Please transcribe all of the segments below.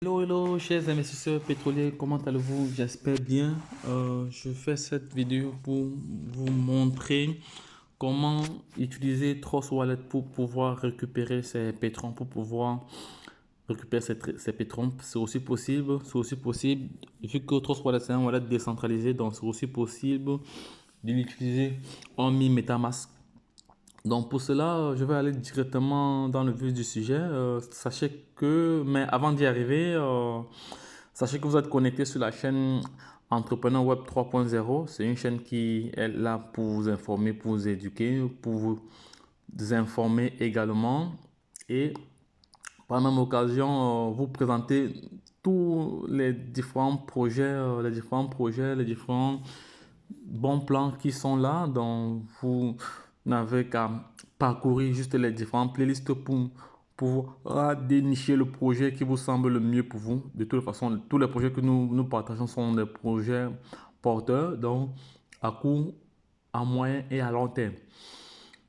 Hello, hello, chers investisseurs pétroliers, comment allez-vous? J'espère bien. Je fais cette vidéo pour vous montrer comment utiliser Trust Wallet pour pouvoir récupérer ses pétrons, pour pouvoir récupérer ses pétrons. C'est aussi possible, vu que Trust Wallet c'est un wallet décentralisé, donc c'est aussi possible de l'utiliser en MetaMask. Donc pour cela, je vais aller directement dans le vif du sujet. Sachez que, mais avant d'y arriver, sachez que vous êtes connecté sur la chaîne Entrepreneur Web 3.0. C'est une chaîne qui est là pour vous informer, pour vous éduquer, pour vous informer également. Et par la même occasion, vous présenter tous les différents bons plans qui sont là. Donc, vous n'avez qu'à parcourir juste les différentes playlists pour dénicher le projet qui vous semble le mieux pour vous. De toute façon, tous les projets que nous partageons sont des projets porteurs, donc à court, à moyen et à long terme.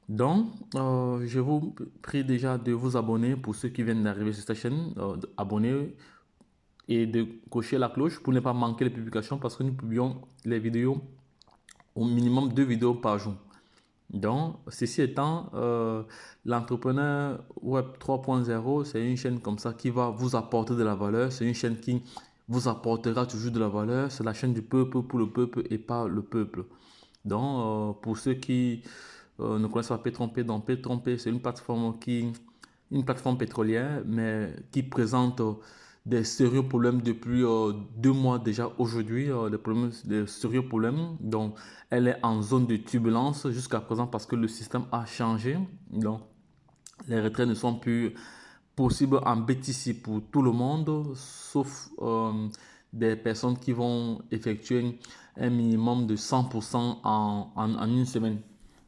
Donc, je vous prie déjà de vous abonner pour ceux qui viennent d'arriver sur cette chaîne, abonner et de cocher la cloche pour ne pas manquer les publications parce que nous publions les vidéos au minimum 2 vidéos par jour. Donc, ceci étant, l'entrepreneur Web 3.0, c'est une chaîne comme ça qui va vous apporter de la valeur. C'est une chaîne qui vous apportera toujours de la valeur. C'est la chaîne du peuple pour le peuple et pas le peuple. Donc, pour ceux qui ne connaissent pas Pétrompé, donc Pétrompé, c'est une plateforme pétrolière, mais qui présente des sérieux problèmes depuis 2 mois déjà aujourd'hui, des sérieux problèmes. Donc, elle est en zone de turbulence jusqu'à présent parce que le système a changé. Donc, les retraits ne sont plus possibles en BTC pour tout le monde, sauf des personnes qui vont effectuer un minimum de 100% en une semaine.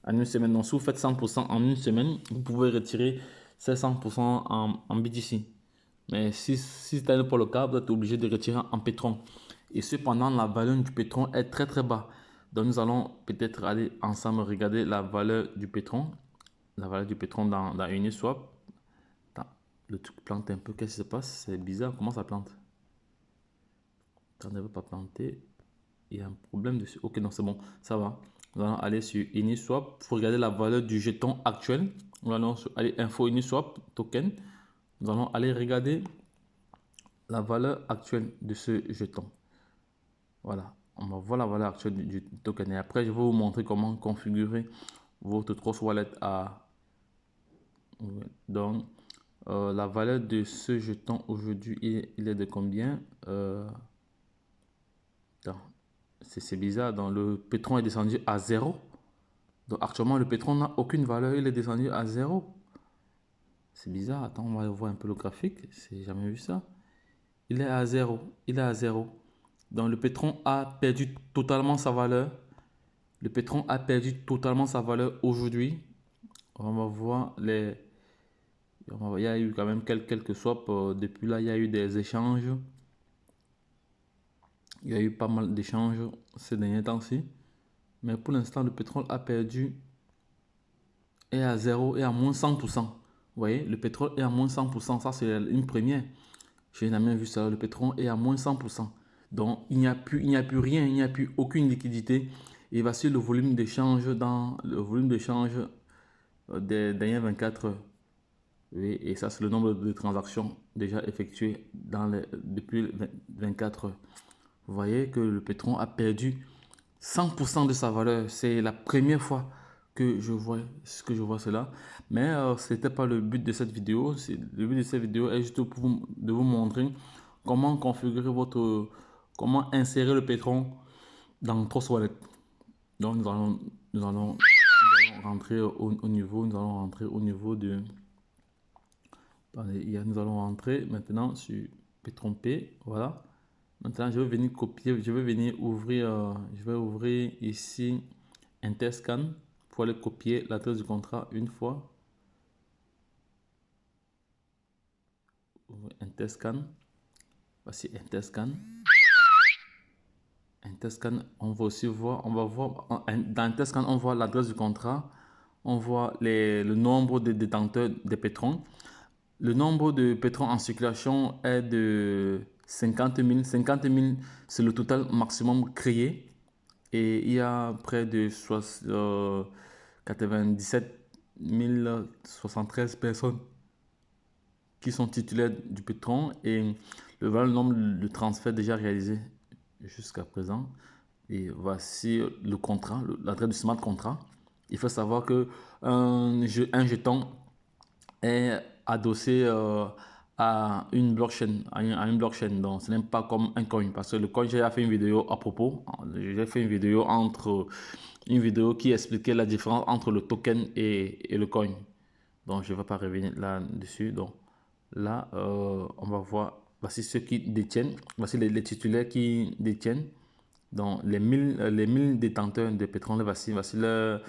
En une semaine. Donc, si vous faites 100% en une semaine, vous pouvez retirer ces 100% en BTC. Mais si ce n'est pas le cas, vous êtes obligé de retirer en pétron. Et cependant, la valeur du pétron est très très bas. Donc, nous allons peut-être aller ensemble regarder la valeur du pétron. La valeur du pétron dans Uniswap. Attends, le truc plante un peu. Qu'est-ce qui se passe? C'est bizarre. Comment ça plante? Ça ne veut pas planter. Il y a un problème dessus. Ok, non, c'est bon. Ça va. Nous allons aller sur Uniswap pour regarder la valeur du jeton actuel. Nous allons aller info Uniswap token. Nous allons aller regarder la valeur actuelle de ce jeton. Voilà, on va voir la valeur actuelle du token. Et après, je vais vous montrer comment configurer votre Trust Wallet à... Donc, la valeur de ce jeton aujourd'hui, il est de combien? C'est bizarre. Donc, le pétron est descendu à 0. Donc, actuellement, le pétron n'a aucune valeur. Il est descendu à 0. C'est bizarre. Attends, on va voir un peu le graphique. J'ai jamais vu ça. Il est à 0. Il est à 0. Donc, le pétron a perdu totalement sa valeur. Le pétron a perdu totalement sa valeur aujourd'hui. On va voir les... Il y a eu quand même quelques swaps. Depuis là, il y a eu des échanges. Il y a eu pas mal d'échanges ces derniers temps-ci. Mais pour l'instant, le pétrole a perdu et à 0 et à moins 100%. Vous voyez, le pétrole est à moins 100%. Ça, c'est une première. Je n'ai jamais vu ça. Le pétrole est à moins 100%. Donc, il n'y a plus rien. Il n'y a plus aucune liquidité. Et voici le volume d'échange des dernières 24 heures. Oui, et ça, c'est le nombre de transactions déjà effectuées depuis 24 heures. Vous voyez que le pétrole a perdu 100% de sa valeur. C'est la première fois que je vois cela. Mais ce n'était pas le but de cette vidéo. Le but de cette vidéo est juste de vous montrer comment configurer comment insérer le pétrole dans Trust Wallet. Donc, nous allons rentrer au niveau, nous allons rentrer au niveau de... Attendez, nous allons rentrer maintenant sur Pétron P. Voilà. Maintenant, je vais venir copier, je vais venir ouvrir, je vais ouvrir ici Interscan pour aller copier l'adresse du contrat une fois. Interscan. Voici Interscan. Interscan, on va aussi voir, on va voir, dans Interscan, on voit l'adresse du contrat, on voit le nombre de détenteurs des pétrons. Le nombre de pétrons en circulation est de 50 000. 50 000, c'est le total maximum créé. Et il y a près de 97 073 personnes qui sont titulaires du pétron. Et le nombre de transferts déjà réalisés jusqu'à présent. Et voici le contrat, l'adresse du smart contract. Il faut savoir que un jeton est adossé à une blockchain, à une blockchain. Donc, ce n'est pas comme un coin. Parce que le coin, j'ai fait une vidéo à propos. J'ai fait une vidéo qui expliquait la différence entre le token et le coin. Donc, je ne vais pas revenir là-dessus. Donc, là, on va voir. Voici ceux qui détiennent. Voici les titulaires qui détiennent. Donc, les 1000 détenteurs de pétrole, voici leur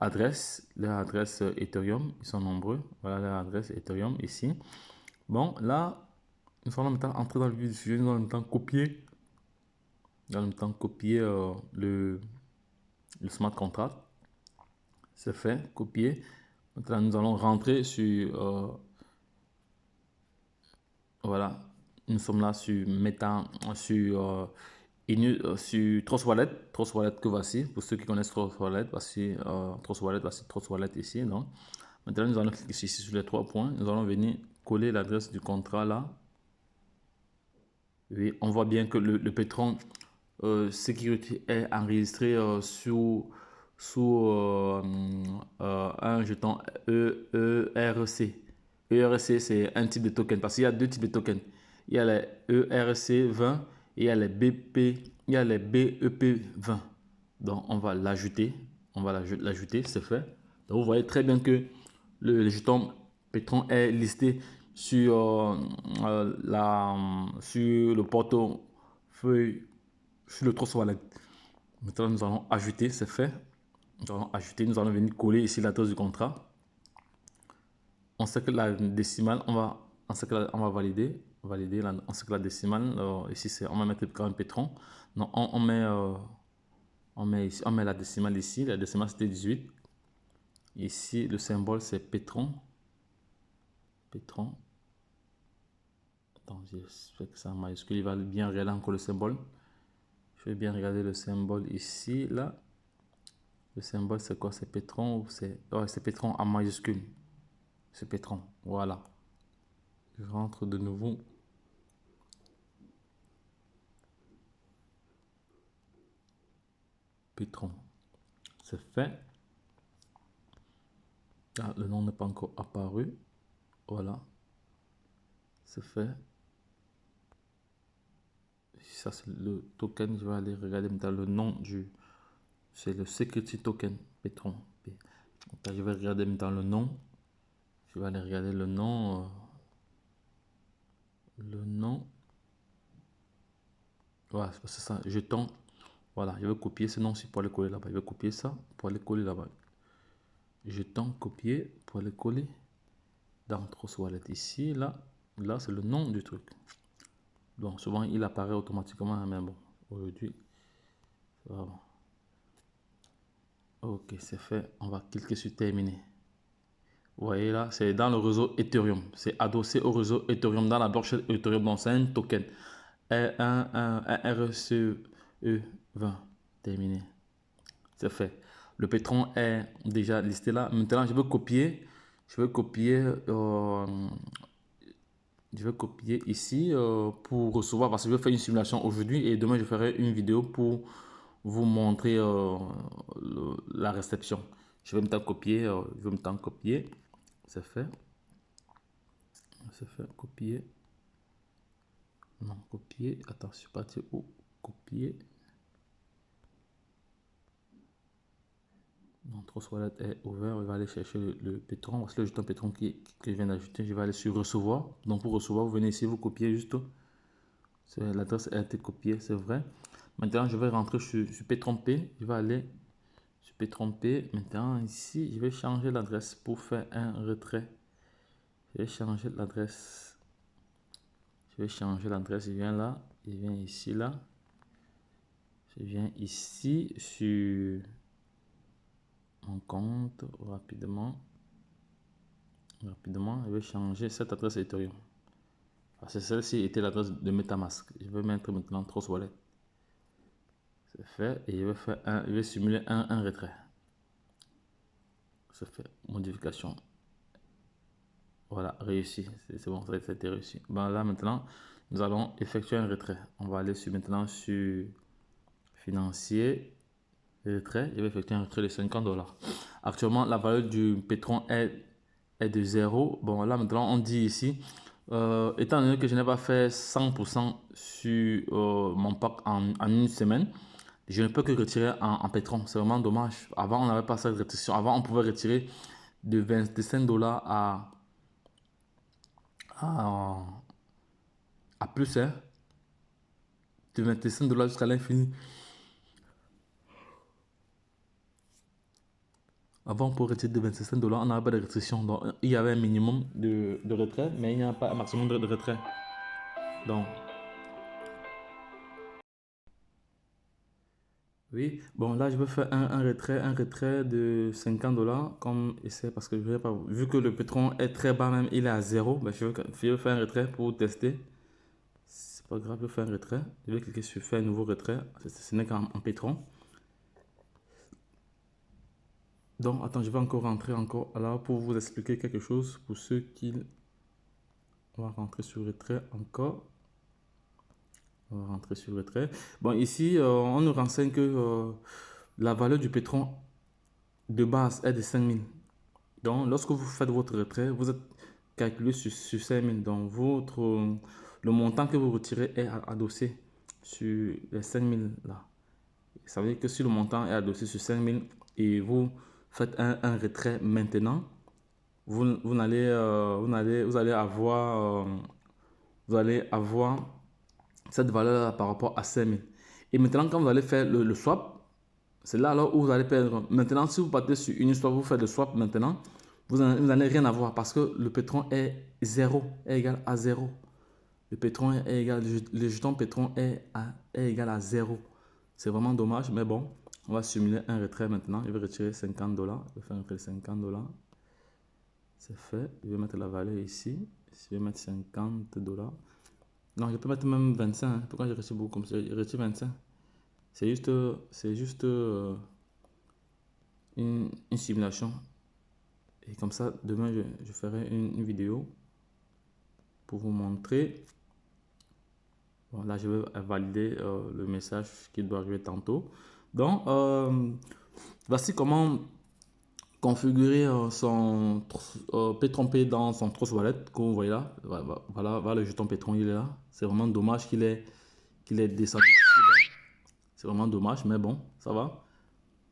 adresse Ethereum. Ils sont nombreux. Voilà leur adresse Ethereum ici. Bon, là, nous allons maintenant entrer dans le vif du sujet. Nous allons maintenant copier, le smart contract. C'est fait, copier. Maintenant, nous allons rentrer voilà, nous sommes là sur sur Trust Wallet. Trust Wallet que voici. Pour ceux qui connaissent Trust Wallet, voici Trust Wallet, voici Trust Wallet ici. Donc, maintenant, nous allons cliquer ici sur les 3 points. Nous allons venir coller l'adresse du contrat là. Oui, on voit bien que le pétron Security est enregistré sous un jeton ERC. ERC, c'est un type de token parce qu'il y a deux types de tokens. Il y a les ERC20 et il y a les il y a les BEP20. Donc, on va l'ajouter. On va l'ajouter, c'est fait. Donc, vous voyez très bien que le jeton pétron est listé sur le portefeuille, sur le Trust Wallet. Maintenant, nous allons ajouter, c'est fait. Nous allons ajouter, nous allons venir coller ici l'adresse du contrat. On sait que la décimale, on va valider, on sait que la décimale, ici, on va mettre quand même pétron. Non, on met la décimale ici, la décimale c'était 18. Ici, le symbole c'est pétron. Pétron. Attends, j'espère que c'est en majuscule. Il va bien regarder encore le symbole. Je vais bien regarder le symbole ici, là. Le symbole, c'est quoi? C'est pétron ou c'est... Ouais, c'est pétron en majuscule. C'est pétron. Voilà. Je rentre de nouveau. Pétron. C'est fait. Ah, le nom n'est pas encore apparu. Voilà. C'est fait. Ça, c'est le token. Je vais aller regarder maintenant le nom du... C'est le security token pétron. Je vais regarder maintenant le nom. Je vais aller regarder le nom. Le nom. Voilà, c'est ça. Jeton. Voilà, je vais copier ce nom-ci pour aller coller là-bas. Je vais copier ça pour aller coller là-bas. Jeton, copier pour aller coller dans Trust Wallet. Ici, là c'est le nom du truc. Donc, souvent, il apparaît automatiquement. Mais bon, aujourd'hui, voilà. Ok, c'est fait. On va cliquer sur terminer. Vous voyez là, c'est dans le réseau Ethereum. C'est adossé au réseau Ethereum, dans la blockchain Ethereum. Donc, c'est un token. Un RCE20. Terminé. C'est fait. Le pétron est déjà listé là. Maintenant, je vais copier. Je vais copier ici pour recevoir, parce que je vais faire une simulation aujourd'hui et demain je ferai une vidéo pour vous montrer la réception. Je vais me copier, copier. C'est fait. C'est fait. Copier. Non, copier. Attends, je suis parti où? Copier. Non, Trust Wallet est ouvert. Je vais aller chercher le pétron. Voici le jeton pétron que je viens d'ajouter. Je vais aller sur recevoir. Donc pour recevoir, vous venez ici, vous copiez juste. L'adresse a été copiée, c'est vrai. Maintenant, je vais rentrer sur pétron P. Je vais aller sur pétron P. Maintenant, ici, je vais changer l'adresse pour faire un retrait. Je vais changer l'adresse. Je viens là. Je viens ici, là. Je viens ici sur mon compte rapidement. Rapidement, je vais changer cette adresse Ethereum. Parce que celle-ci était l'adresse de MetaMask. Je vais mettre maintenant Trust Wallet. C'est fait. Et je vais simuler un retrait. C'est fait. Modification. Voilà, réussi. C'est bon, ça a été réussi. Ben là, maintenant, nous allons effectuer un retrait. On va aller maintenant sur financier, retrait. Je vais effectuer un retrait de 50 $. Actuellement, la valeur du pétrole est de 0. Bon, là, maintenant, on dit ici, étant donné que je n'ai pas fait 100% sur mon pack en une semaine, je ne peux que retirer en pétrole. C'est vraiment dommage. Avant, on n'avait pas cette restriction. Avant, on pouvait retirer de 25 $ à, à plus, hein, de 25 $ jusqu'à l'infini. Avant, pour retirer de 25 $, on n'avait pas de restriction. Donc, il y avait un minimum de retrait, mais il n'y a pas un maximum de retrait. Donc, oui, bon, là, je vais faire un retrait de 50 $ comme essai parce que je vais pas, vu que le pétrole est très bas, même il est à 0, ben, je vais faire un retrait pour tester. C'est pas grave, je vais faire un retrait. Je vais cliquer sur faire un nouveau retrait. Ce n'est qu'en pétrole. Donc, attends, je vais encore rentrer encore là pour vous expliquer quelque chose pour ceux qui. On va rentrer sur retrait encore. On va rentrer sur retrait. Bon, ici, on nous renseigne que la valeur du pétrole de base est de 5000. Donc, lorsque vous faites votre retrait, vous êtes calculé sur 5000. Donc, le montant que vous retirez est adossé sur les 5000 là. Ça veut dire que si le montant est adossé sur 5000 et vous faites un retrait maintenant, vous allez avoir cette valeur par rapport à 5000. Et maintenant, quand vous allez faire le swap, c'est là alors où vous allez perdre. Maintenant, si vous partez sur une swap, vous faites le swap maintenant, vous n'allez rien avoir parce que le pétrole est 0, est égal à 0. Le pétrole est égal, le jeton pétrole est égal à 0. C'est vraiment dommage, mais bon, on va simuler un retrait maintenant. Je vais retirer 50 $. Je vais faire un retrait de 50 $. C'est fait. Je vais mettre la valeur ici. Je vais mettre 50 $. Non, je peux mettre même 25. Hein. Pourquoi j'ai reçu beaucoup comme ça? J'ai reçu 25. C'est juste une simulation. Et comme ça, demain, je ferai une vidéo pour vous montrer. Bon, là, je vais valider le message qui doit arriver tantôt. Donc, voici comment configurer son P3P dans son Trust Wallet, comme vous voyez là. Voilà le jeton Pétron, il est là. C'est vraiment dommage qu'il est descendu ici, là. C'est vraiment dommage, mais bon, ça va.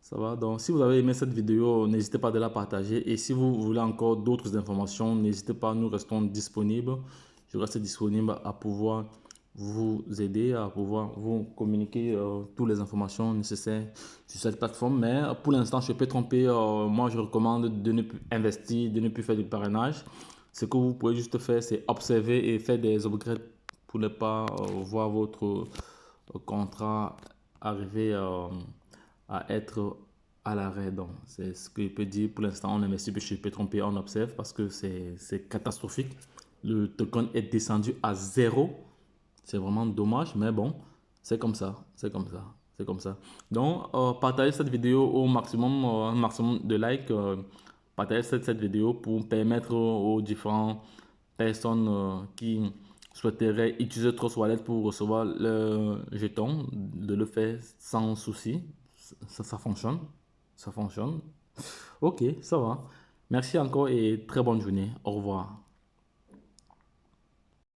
Ça va. Donc, si vous avez aimé cette vidéo, n'hésitez pas à la partager. Et si vous voulez encore d'autres informations, n'hésitez pas, nous restons disponibles. Je reste disponible à pouvoir vous aider, à pouvoir vous communiquer toutes les informations nécessaires sur cette plateforme. Mais pour l'instant, je peux tromper. Moi, je recommande de ne plus investir, de ne plus faire du parrainage. Ce que vous pouvez juste faire, c'est observer et faire des upgrades pour ne pas voir votre contrat arriver à être à l'arrêt. Donc, c'est ce que je peux dire. Pour l'instant, on investit, je peux tromper, on observe parce que c'est catastrophique. Le token est descendu à 0. C'est vraiment dommage, mais bon, c'est comme ça. C'est comme ça. C'est comme ça. Donc, partagez cette vidéo au maximum, un maximum de likes. Partagez cette vidéo pour permettre aux différentes personnes qui souhaiteraient utiliser Trust Wallet pour recevoir le jeton, de le faire sans souci. Ça fonctionne. Ça fonctionne. Ok, ça va. Merci encore et très bonne journée. Au revoir.